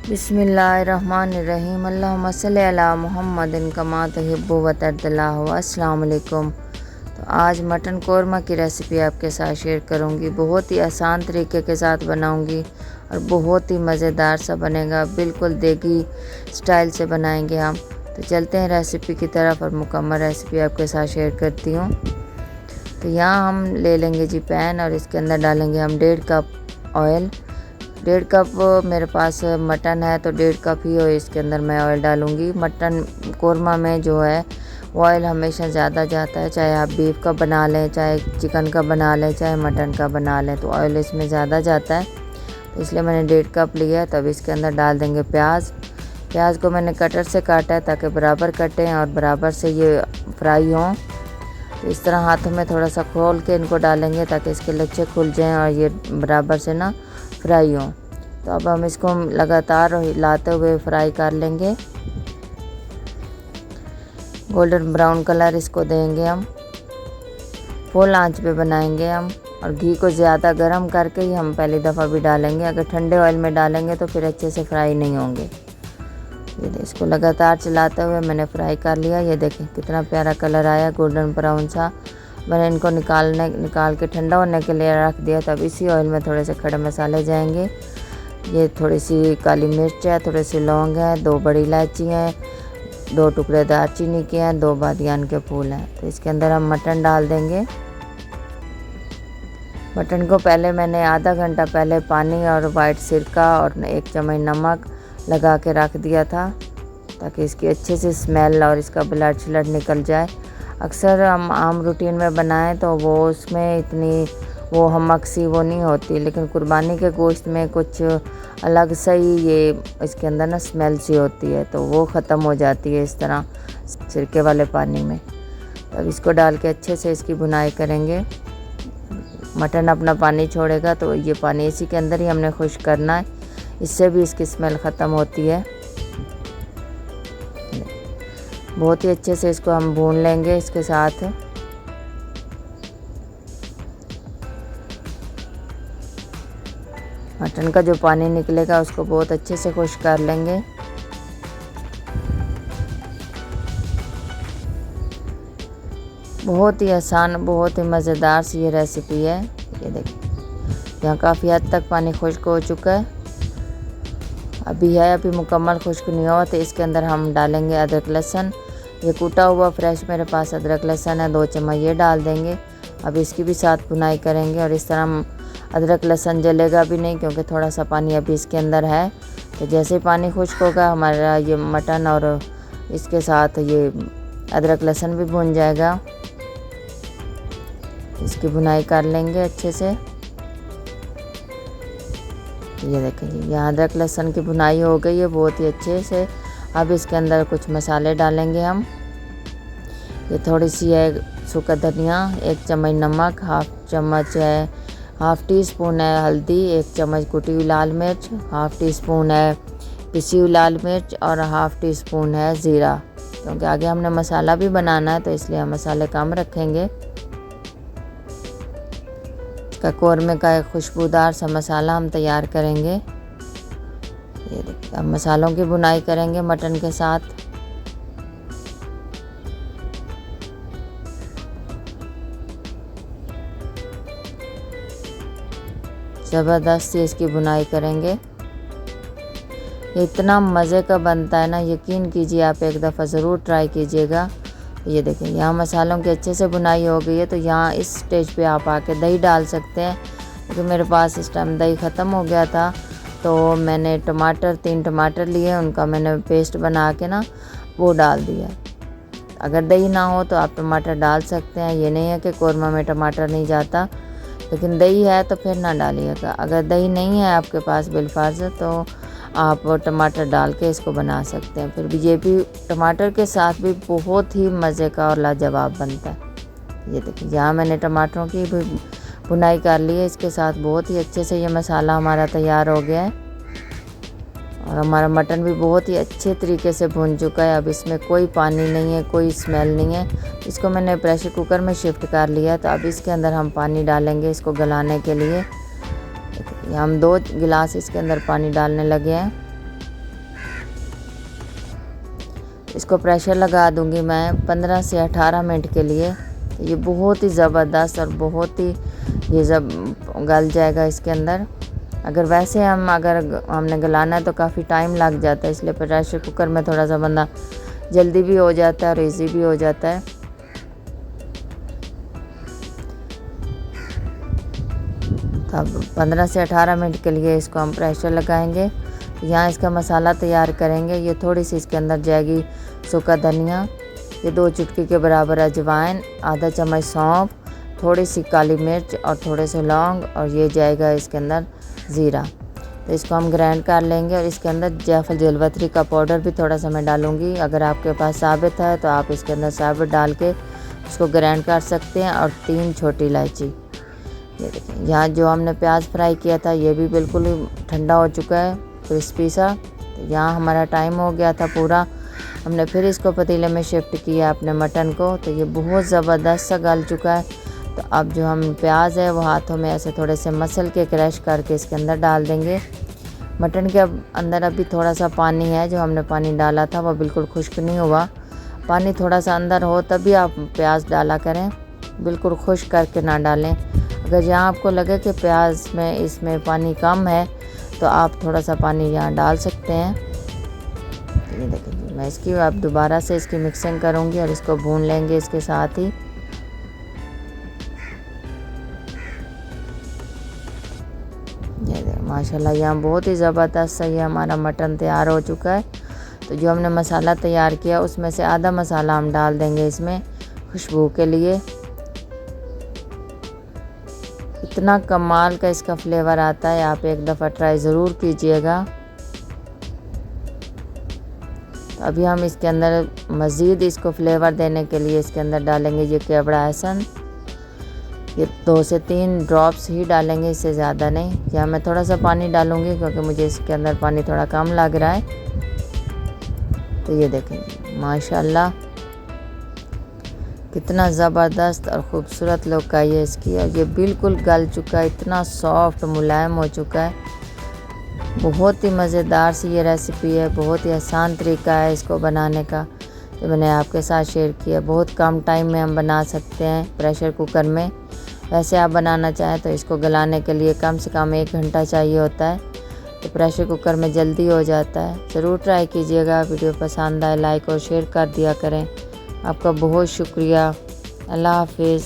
बिस्मिल्लाहिर्रहमानिर्रहीम। अल्लाहुम्मा सल्लि अला मुहम्मदिन कमा तुहिब्बु व तर्दल्लाहु। अस्सलाम वालेकुम। तो आज मटन कोरमा की रेसिपी आपके साथ शेयर करूंगी। बहुत ही आसान तरीके के साथ बनाऊंगी और बहुत ही मज़ेदार सा बनेगा। बिल्कुल देगी स्टाइल से बनाएंगे हम। तो चलते हैं रेसिपी की तरफ और मुकम्मल रेसिपी आपके साथ शेयर करती हूँ। तो यहाँ हम ले लेंगे जी पैन और इसके अंदर डालेंगे हम 1.5 कप ऑयल। 1.5 कप मेरे पास मटन है तो 1.5 कप ही इसके अंदर मैं ऑयल डालूँगी। मटन कोरमा में जो है ऑयल हमेशा ज़्यादा जाता है, चाहे आप बीफ का बना लें, चाहे चिकन का बना लें, चाहे मटन का बना लें, तो ऑयल इसमें ज़्यादा जाता है। तो इसलिए मैंने 1.5 कप लिया है। तब इसके अंदर डाल देंगे प्याज। प्याज को मैंने कटर से काटा है ताकि बराबर कटें और बराबर से ये फ्राई हों। तो इस तरह हाथों में थोड़ा सा खोल के इनको डालेंगे ताकि इसके लच्छे खुल जाएं और ये बराबर से ना फ्राई हों। तो अब हम इसको लगातार हिलाते हुए फ्राई कर लेंगे। गोल्डन ब्राउन कलर इसको देंगे हम। फुल आंच पे बनाएंगे हम और घी को ज़्यादा गर्म करके ही हम पहली दफ़ा भी डालेंगे। अगर ठंडे ऑयल में डालेंगे तो फिर अच्छे से फ्राई नहीं होंगे। ये इसको लगातार चलाते हुए मैंने फ्राई कर लिया। ये देखें कितना प्यारा कलर आया, गोल्डन ब्राउन सा। मैंने इनको निकाल के ठंडा होने के लिए रख दिया। तब इसी ऑयल में थोड़े से खड़े मसाले जाएंगे। ये थोड़ी सी काली मिर्च है, थोड़े से लौंग है, 2 बड़ी इलायची हैं, 2 टुकड़े दालचीनी के हैं, 2 बादियान के फूल हैं। तो इसके अंदर हम मटन डाल देंगे। मटन को पहले मैंने आधा घंटा पहले पानी और वाइट सिरका और 1 चम्मच नमक लगा के रख दिया था ताकि इसकी अच्छे से स्मेल और इसका ब्लड श्लड निकल जाए। अक्सर हम आम रूटीन में बनाएं तो वो उसमें इतनी वो हमक सी वो नहीं होती, लेकिन कुर्बानी के गोश्त में कुछ अलग सा ही ये इसके अंदर ना स्मेल सी होती है, तो वो ख़त्म हो जाती है इस तरह सिरके वाले पानी में। तब इसको डाल के अच्छे से इसकी भुनाई करेंगे। मटन अपना पानी छोड़ेगा तो ये पानी इसी के अंदर ही हमने खुश्क करना है, इससे भी इसकी स्मेल ख़त्म होती है। बहुत ही अच्छे से इसको हम भून लेंगे इसके साथ। मटन का जो पानी निकलेगा उसको बहुत अच्छे से खुश्क कर लेंगे। बहुत ही आसान, बहुत ही मज़ेदार सी ये रेसिपी है। ये देखिए यहाँ काफ़ी हद तक पानी खुश्क हो चुका है। अभी मुकम्मल खुश्क नहीं हुआ तो इसके अंदर हम डालेंगे अदरक लहसुन। ये कूटा हुआ फ्रेश मेरे पास अदरक लहसुन है, 2 चम्मच ये डाल देंगे। अब इसकी भी साथ भुनाई करेंगे और इस तरह हम अदरक लहसुन जलेगा भी नहीं क्योंकि थोड़ा सा पानी अभी इसके अंदर है। तो जैसे ही पानी खुश्क होगा हमारा ये मटन और इसके साथ ये अदरक लहसुन भी भुन जाएगा। इसकी भुनाई कर लेंगे अच्छे से। ये देखें जी यहाँ अदरक लहसुन की भुनाई हो गई है बहुत ही अच्छे से। अब इसके अंदर कुछ मसाले डालेंगे हम। ये थोड़ी सी है सूखा धनिया, 1 चम्मच नमक, हाफ़ टी स्पून है हल्दी, 1 चम्मच कुटी हुई लाल मिर्च, हाफ़ टी स्पून है पिसी हुई लाल मिर्च और हाफ़ टी स्पून है ज़ीरा। क्योंकि आगे हमने मसाला भी बनाना है तो इसलिए हम मसाले कम रखेंगे। इसका कोरमे का एक खुशबूदार सा मसाला हम तैयार करेंगे। ये देखिए अब मसालों की भुनाई करेंगे मटन के साथ। ज़बरदस्त ही इसकी भुनाई करेंगे। इतना मज़े का बनता है ना, यकीन कीजिए आप एक दफ़ा ज़रूर ट्राई कीजिएगा। ये देखें यहाँ मसालों की अच्छे से भुनाई हो गई है। तो यहाँ इस स्टेज पे आप आके दही डाल सकते हैं, क्योंकि मेरे पास इस टाइम दही ख़त्म हो गया था। तो मैंने 3 टमाटर लिए, उनका मैंने पेस्ट बना के ना वो डाल दिया। अगर दही ना हो तो आप टमाटर डाल सकते हैं, ये नहीं है कि कोरमा में टमाटर नहीं जाता, लेकिन दही है तो फिर ना डालिएगा। अगर दही नहीं है आपके पास बिलफर्ज तो आप टमाटर डाल के इसको बना सकते हैं। फिर भी ये भी टमाटर के साथ भी बहुत ही मज़े का और लाजवाब बनता है। ये देखिए यहाँ मैंने टमाटरों की भी भुनाई कर ली है। इसके साथ बहुत ही अच्छे से ये मसाला हमारा तैयार हो गया है और हमारा मटन भी बहुत ही अच्छे तरीके से भुन चुका है। अब इसमें कोई पानी नहीं है, कोई स्मेल नहीं है। इसको मैंने प्रेशर कुकर में शिफ्ट कर लिया। तो अब इसके अंदर हम पानी डालेंगे इसको गलाने के लिए। हम 2 गिलास इसके अंदर पानी डालने लगे हैं। इसको प्रेशर लगा दूंगी मैं 15 से 18 मिनट के लिए। ये बहुत ही ज़बरदस्त और बहुत ही ये जब गल जाएगा इसके अंदर। अगर वैसे अगर हमने गलाना है तो काफ़ी टाइम लग जाता है, इसलिए प्रेशर कुकर में थोड़ा सा बंदा जल्दी भी हो जाता है और इजी भी हो जाता है। तो अब 15 से 18 मिनट के लिए इसको हम प्रेशर लगाएंगे। यहाँ इसका मसाला तैयार करेंगे। ये थोड़ी सी इसके अंदर जाएगी सूखा धनिया, ये 2 चुटकी के बराबर अजवाइन, आधा चम्मच सौंफ, थोड़ी सी काली मिर्च और थोड़े से लौंग, और ये जाएगा इसके अंदर ज़ीरा। तो इसको हम ग्राइंड कर लेंगे। और इसके अंदर जायफल जलवतरी का पाउडर भी थोड़ा सा मैं डालूँगी। अगर आपके पास साबित है तो आप इसके अंदर साबित डाल के इसको ग्राइंड कर सकते हैं। और 3 छोटी इलायची। ये देखिए, यहाँ जो हमने प्याज फ्राई किया था ये भी बिल्कुल ठंडा हो चुका है, क्रिस्पी सा। तो यहाँ हमारा टाइम हो गया था पूरा। हमने फिर इसको पतीले में शिफ्ट किया अपने मटन को। तो ये बहुत ज़बरदस्त सा गल चुका है। तो अब जो हम प्याज है वो हाथों में ऐसे थोड़े से मसल के क्रश करके इसके अंदर डाल देंगे। मटन के अंदर अभी थोड़ा सा पानी है, जो हमने पानी डाला था वो बिल्कुल खुश्क नहीं हुआ। पानी थोड़ा सा अंदर हो तभी आप प्याज डाला करें, बिल्कुल खुश्क करके ना डालें। अगर यहाँ आपको लगे कि प्याज में इसमें पानी कम है तो आप थोड़ा सा पानी यहाँ डाल सकते हैं। ये देखिए, मैं इसकी अब दोबारा से इसकी मिक्सिंग करूँगी और इसको भून लेंगे इसके साथ ही। माशाल्लाह यहाँ बहुत ही ज़बरदस्त सा ये हमारा मटन तैयार हो चुका है। तो जो हमने मसाला तैयार किया उसमें से आधा मसाला हम डाल देंगे इसमें खुशबू के लिए। इतना कमाल का इसका फ्लेवर आता है, आप एक दफ़ा ट्राई ज़रूर कीजिएगा। तो अभी हम इसके अंदर मज़ीद इसको फ्लेवर देने के लिए इसके अंदर डालेंगे ये केवड़ा एहसन। ये 2 से 3 ड्रॉप्स ही डालेंगे, इससे ज़्यादा नहीं। या मैं थोड़ा सा पानी डालूँगी क्योंकि मुझे इसके अंदर पानी थोड़ा कम लग रहा है। तो ये देखें माशाल्लाह कितना ज़बरदस्त और ख़ूबसूरत लुक आई है इसकी। और ये बिल्कुल गल चुका है, इतना सॉफ्ट मुलायम हो चुका है। बहुत ही मज़ेदार सी ये रेसिपी है, बहुत ही आसान तरीका है इसको बनाने का जो मैंने आपके साथ शेयर किया। बहुत कम टाइम में हम बना सकते हैं प्रेशर कुकर में। वैसे आप बनाना चाहें तो इसको गलाने के लिए कम से कम 1 घंटा चाहिए होता है, तो प्रेशर कुकर में जल्दी हो जाता है। ज़रूर ट्राई कीजिएगा। वीडियो पसंद आए लाइक और शेयर कर दिया करें। आपका बहुत शुक्रिया। अल्लाह हाफिज़।